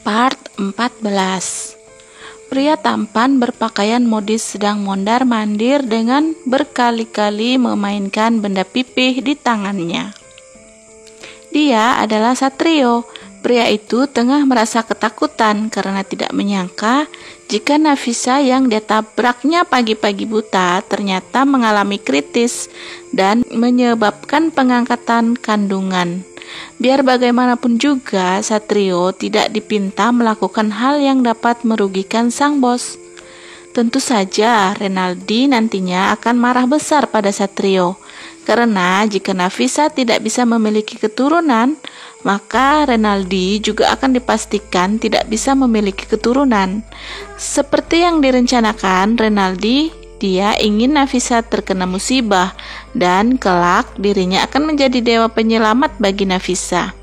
Part 14. Pria tampan berpakaian modis sedang mondar-mandir dengan berkali-kali memainkan benda pipih di tangannya. Dia adalah Satrio. Pria itu tengah merasa ketakutan karena tidak menyangka jika Nafisa yang dia tabraknya pagi-pagi buta ternyata mengalami kritis dan menyebabkan pengangkatan kandungan. Biar bagaimanapun juga, Satrio tidak dipinta melakukan hal yang dapat merugikan sang bos. Tentu saja Renaldi nantinya akan marah besar pada Satrio, karena jika Nafisa tidak bisa memiliki keturunan, maka Renaldi juga akan dipastikan tidak bisa memiliki keturunan. Seperti yang direncanakan Renaldi, dia ingin Nafisa terkena musibah dan kelak dirinya akan menjadi dewa penyelamat bagi Nafisa.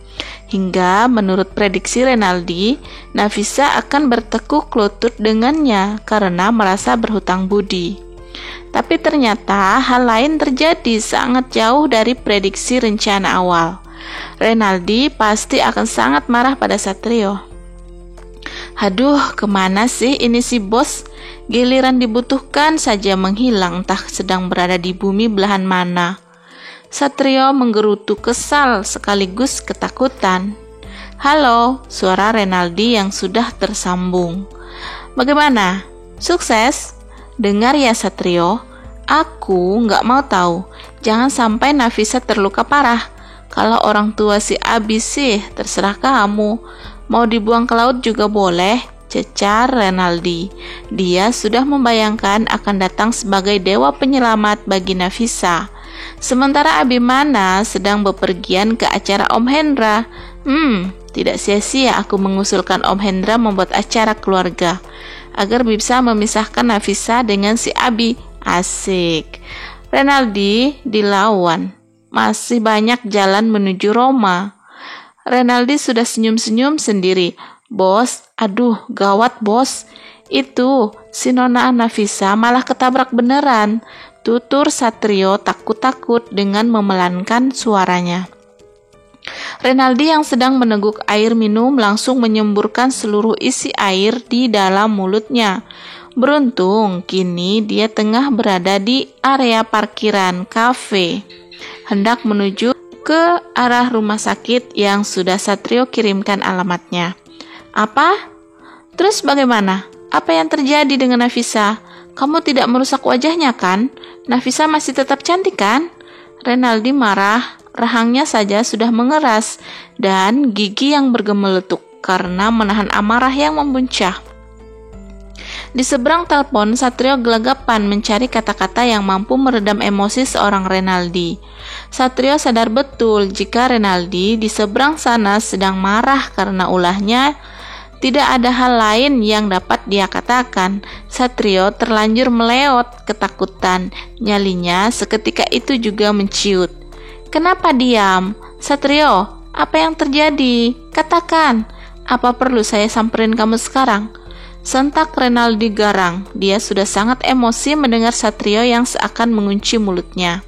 Hingga menurut prediksi Renaldi, Nafisa akan bertekuk lutut dengannya karena merasa berhutang budi. Tapi ternyata hal lain terjadi sangat jauh dari prediksi rencana awal. Renaldi pasti akan sangat marah pada Satrio. Aduh, kemana sih ini si bos? Giliran dibutuhkan saja menghilang, entah sedang berada di bumi belahan mana. Satrio menggerutu kesal sekaligus ketakutan. Halo, suara Renaldi yang sudah tersambung. Bagaimana? Sukses? Dengar ya Satrio, aku nggak mau tahu. Jangan sampai Nafisa terluka parah. Kalau orang tua si Abi sih, terserah kamu. Mau dibuang ke laut juga boleh, cecar Renaldi. Dia sudah membayangkan akan datang sebagai dewa penyelamat bagi Nafisa. Sementara Abimana sedang bepergian ke acara Om Hendra. Tidak sia-sia aku mengusulkan Om Hendra membuat acara keluarga agar bisa memisahkan Nafisa dengan si Abi. Asik. Renaldi dilawan. Masih banyak jalan menuju Roma. Renaldi sudah senyum-senyum sendiri. Bos, aduh gawat bos. Itu si Nona Nafisa malah ketabrak beneran. Tutur Satrio takut-takut dengan memelankan suaranya. Renaldi yang sedang meneguk air minum langsung menyemburkan seluruh isi air di dalam mulutnya. Beruntung kini dia tengah berada di area parkiran kafe, hendak menuju ke arah rumah sakit yang sudah Satrio kirimkan alamatnya. Apa? Terus bagaimana? Apa yang terjadi dengan Nafisa? Kamu tidak merusak wajahnya kan? Nafisa masih tetap cantik kan? Renaldi marah, rahangnya saja sudah mengeras dan gigi yang bergemeletuk karena menahan amarah yang membuncah. Di seberang telepon, Satrio gelagapan mencari kata-kata yang mampu meredam emosi seorang Renaldi. Satrio sadar betul jika Renaldi di seberang sana sedang marah karena ulahnya. Tidak ada hal lain yang dapat dia katakan. Satrio terlanjur meleot ketakutan. Nyalinya seketika itu juga menciut. Kenapa diam? Satrio, apa yang terjadi? Katakan, apa perlu saya samperin kamu sekarang? Sentak Renaldi garang. Dia sudah sangat emosi mendengar Satrio yang seakan mengunci mulutnya.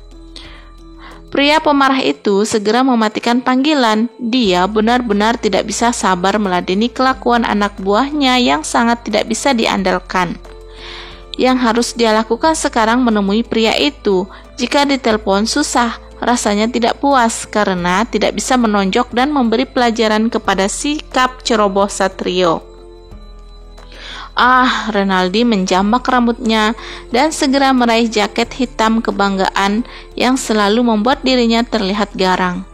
Pria pemarah itu segera mematikan panggilan. Dia benar-benar tidak bisa sabar meladeni kelakuan anak buahnya yang sangat tidak bisa diandalkan. Yang harus dia lakukan sekarang menemui pria itu. Jika ditelepon susah, rasanya tidak puas karena tidak bisa menonjok dan memberi pelajaran kepada sikap ceroboh Satrio. Renaldi menjambak rambutnya dan segera meraih jaket hitam kebanggaan yang selalu membuat dirinya terlihat garang.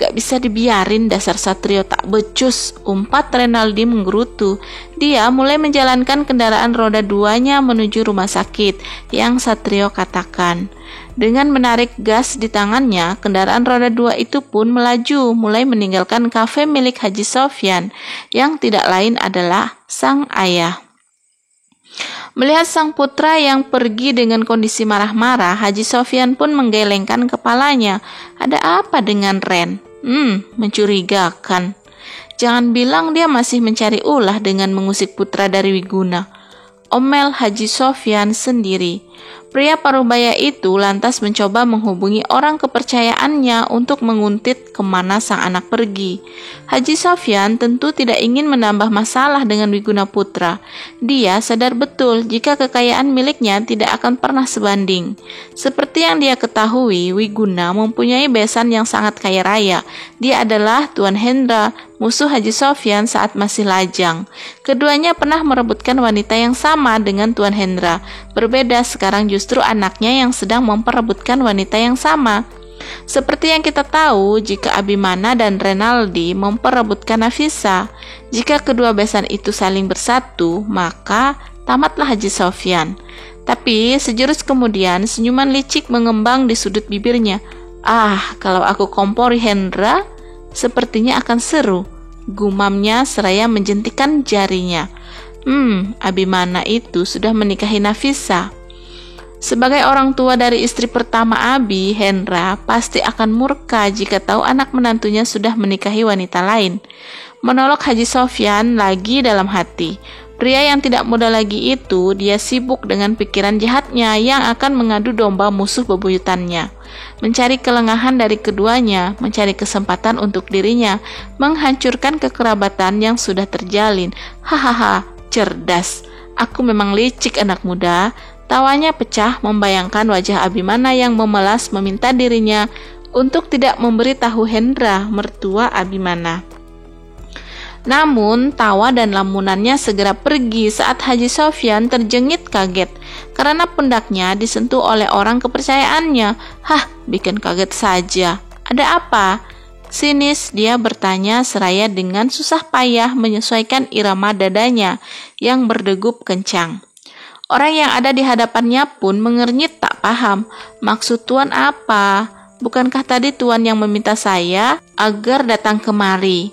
Gak bisa dibiarin dasar Satrio tak becus, umpat Renaldi menggerutu. Dia mulai menjalankan kendaraan roda duanya menuju rumah sakit yang Satrio katakan. Dengan menarik gas di tangannya, kendaraan roda dua itu pun melaju mulai meninggalkan kafe milik Haji Sofyan yang tidak lain adalah sang ayah. Melihat sang putra yang pergi dengan kondisi marah-marah, Haji Sofyan pun menggelengkan kepalanya. Ada apa dengan Ren? Mencurigakan. Jangan bilang dia masih mencari ulah dengan mengusik putra dari Wiguna. Omel Haji Sofyan sendiri. Pria parubaya itu lantas mencoba menghubungi orang kepercayaannya untuk menguntit kemana sang anak pergi. Haji Sofyan tentu tidak ingin menambah masalah dengan Wiguna Putra. Dia sadar betul jika kekayaan miliknya tidak akan pernah sebanding. Seperti yang dia ketahui, Wiguna mempunyai besan yang sangat kaya raya. Dia adalah Tuan Hendra, musuh Haji Sofyan saat masih lajang. Keduanya pernah merebutkan wanita yang sama dengan Tuan Hendra. Berbeda sekarang justru anaknya yang sedang memperebutkan wanita yang sama. Seperti yang kita tahu, jika Abimana dan Renaldi memperebutkan Nafisa, jika kedua besan itu saling bersatu, maka tamatlah Haji Sofyan. Tapi sejurus kemudian senyuman licik mengembang di sudut bibirnya. Kalau aku kompori Hendra, sepertinya akan seru, gumamnya seraya menjentikan jarinya. Abimana itu sudah menikahi Nafisa. Sebagai orang tua dari istri pertama Abi, Hendra pasti akan murka jika tahu anak menantunya sudah menikahi wanita lain. Menolak Haji Sofyan lagi dalam hati. Pria yang tidak muda lagi itu, dia sibuk dengan pikiran jahatnya yang akan mengadu domba musuh bebuyutannya. Mencari kelengahan dari keduanya, mencari kesempatan untuk dirinya, menghancurkan kekerabatan yang sudah terjalin. Hahaha, cerdas. Aku memang licik anak muda. Tawanya pecah membayangkan wajah Abimana yang memelas meminta dirinya untuk tidak memberitahu Hendra, mertua Abimana. Namun, tawa dan lamunannya segera pergi saat Haji Sofyan terjengit kaget karena pundaknya disentuh oleh orang kepercayaannya. Bikin kaget saja. Ada apa? Sinis dia bertanya seraya dengan susah payah menyesuaikan irama dadanya yang berdegup kencang. Orang yang ada di hadapannya pun mengernyit tak paham. Maksud Tuan apa? Bukankah tadi Tuan yang meminta saya agar datang kemari?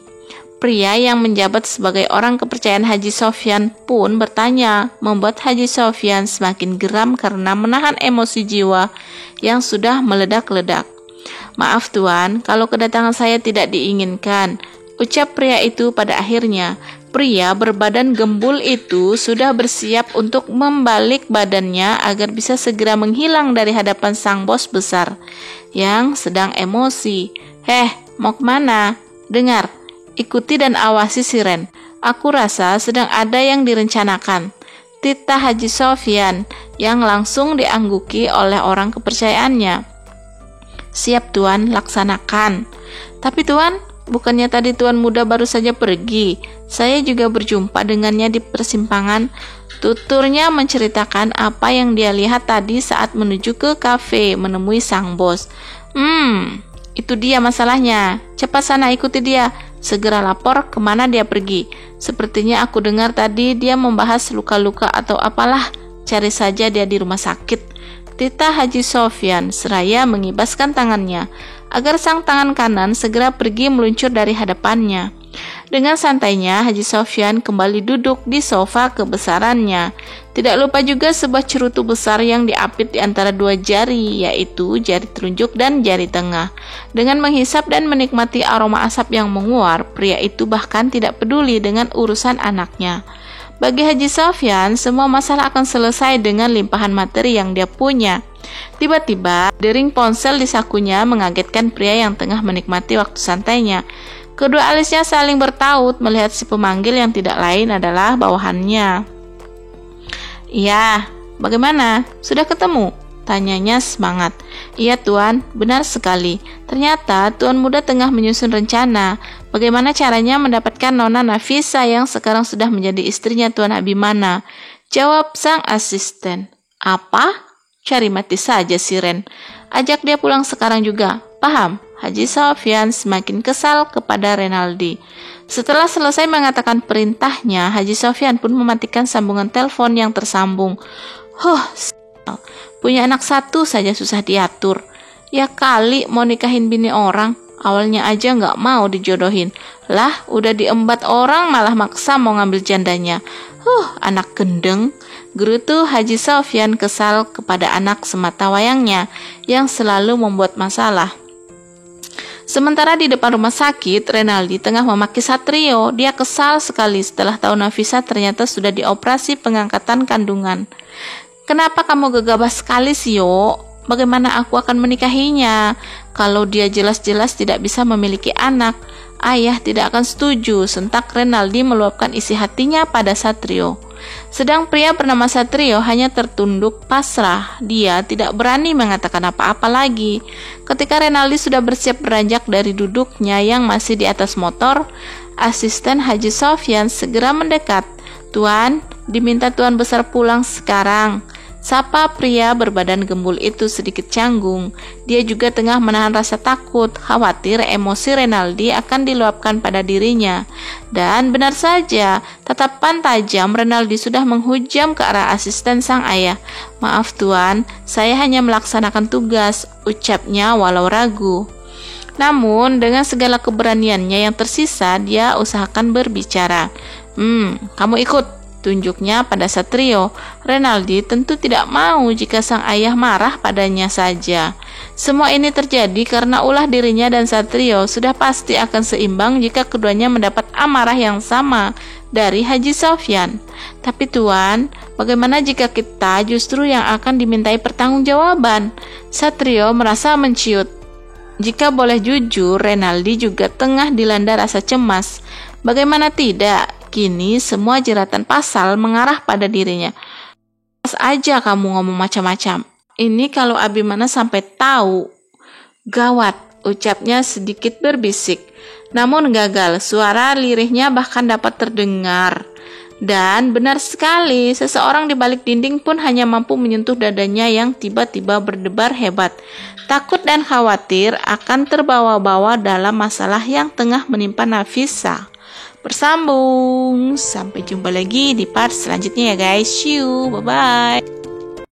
Pria yang menjabat sebagai orang kepercayaan Haji Sofyan pun bertanya, membuat Haji Sofyan semakin geram karena menahan emosi jiwa yang sudah meledak-ledak. Maaf Tuan, kalau kedatangan saya tidak diinginkan, ucap pria itu pada akhirnya. Pria berbadan gembul itu sudah bersiap untuk membalik badannya agar bisa segera menghilang dari hadapan sang bos besar yang sedang emosi. Mau kemana? Dengar, ikuti dan awasi Siren. Aku rasa sedang ada yang direncanakan. Titah Haji Sofyan yang langsung diangguki oleh orang kepercayaannya. Siap Tuan, laksanakan. Tapi Tuan, bukannya tadi Tuan muda baru saja pergi? Saya juga berjumpa dengannya di persimpangan. Tuturnya menceritakan apa yang dia lihat tadi saat menuju ke kafe menemui sang bos. Itu dia masalahnya. Cepat sana ikuti dia. Segera lapor kemana dia pergi. Sepertinya aku dengar tadi dia membahas luka-luka atau apalah. Cari saja dia di rumah sakit. Titah Haji Sofyan seraya mengibaskan tangannya agar sang tangan kanan segera pergi meluncur dari hadapannya. Dengan santainya Haji Sofyan kembali duduk di sofa kebesarannya. Tidak lupa juga sebuah cerutu besar yang diapit di antara dua jari, yaitu jari telunjuk dan jari tengah. Dengan menghisap dan menikmati aroma asap yang menguar, pria itu bahkan tidak peduli dengan urusan anaknya. Bagi Haji Sofyan, semua masalah akan selesai dengan limpahan materi yang dia punya. Tiba-tiba, dering ponsel di sakunya mengagetkan pria yang tengah menikmati waktu santainya. Kedua alisnya saling bertaut melihat si pemanggil yang tidak lain adalah bawahannya. Iya, bagaimana? Sudah ketemu? Tanyanya semangat. Iya Tuan, benar sekali. Ternyata Tuan muda tengah menyusun rencana bagaimana caranya mendapatkan Nona Nafisa yang sekarang sudah menjadi istrinya Tuan Abimana. Jawab sang asisten. Apa? Cari mati saja Siren. Ajak dia pulang sekarang juga. Paham? Haji Sofyan semakin kesal kepada Renaldi. Setelah selesai mengatakan perintahnya, Haji Sofyan pun mematikan sambungan telepon yang tersambung. Punya anak satu saja susah diatur. Ya kali mau nikahin bini orang, awalnya aja nggak mau dijodohin. Lah, udah diembat orang malah maksa mau ngambil jandanya. Anak gendeng. Gerutu Haji Sofyan kesal kepada anak semata wayangnya yang selalu membuat masalah. Sementara di depan rumah sakit, Renaldi tengah memaki Satrio. Dia kesal sekali setelah tahu Nafisa ternyata sudah dioperasi pengangkatan kandungan. Kenapa kamu gegabah sekali sih, Yo? Bagaimana aku akan menikahinya kalau dia jelas-jelas tidak bisa memiliki anak? Ayah tidak akan setuju, sentak Renaldi meluapkan isi hatinya pada Satrio. Sedang pria bernama Satrio hanya tertunduk pasrah. Dia tidak berani mengatakan apa-apa lagi. Ketika Renaldi sudah bersiap beranjak dari duduknya yang masih di atas motor, asisten Haji Sofyan segera mendekat. "Tuan, diminta Tuan Besar pulang sekarang," sapa pria berbadan gembul itu sedikit canggung. Dia juga tengah menahan rasa takut, khawatir emosi Renaldi akan diluapkan pada dirinya. Dan benar saja, tatapan tajam Renaldi sudah menghujam ke arah asisten sang ayah. "Maaf Tuan, saya hanya melaksanakan tugas," ucapnya walau ragu. Namun dengan segala keberaniannya yang tersisa, dia usahakan berbicara. Kamu ikut," tunjuknya pada Satrio. Renaldi tentu tidak mau jika sang ayah marah padanya saja. Semua ini terjadi karena ulah dirinya dan Satrio sudah pasti akan seimbang jika keduanya mendapat amarah yang sama dari Haji Sofyan. "Tapi Tuan, bagaimana jika kita justru yang akan dimintai pertanggungjawaban?" Satrio merasa menciut. Jika boleh jujur, Renaldi juga tengah dilanda rasa cemas. Bagaimana tidak? Kini semua jeratan pasal mengarah pada dirinya. "Pas aja kamu ngomong macam-macam. Ini kalau Abimana sampai tahu, gawat," ucapnya sedikit berbisik. Namun gagal, suara lirihnya bahkan dapat terdengar. Dan benar sekali, seseorang di balik dinding pun hanya mampu menyentuh dadanya yang tiba-tiba berdebar hebat. Takut dan khawatir akan terbawa-bawa dalam masalah yang tengah menimpa Nafisa. Bersambung. Sampai jumpa lagi di part selanjutnya ya guys. See you. Bye-bye.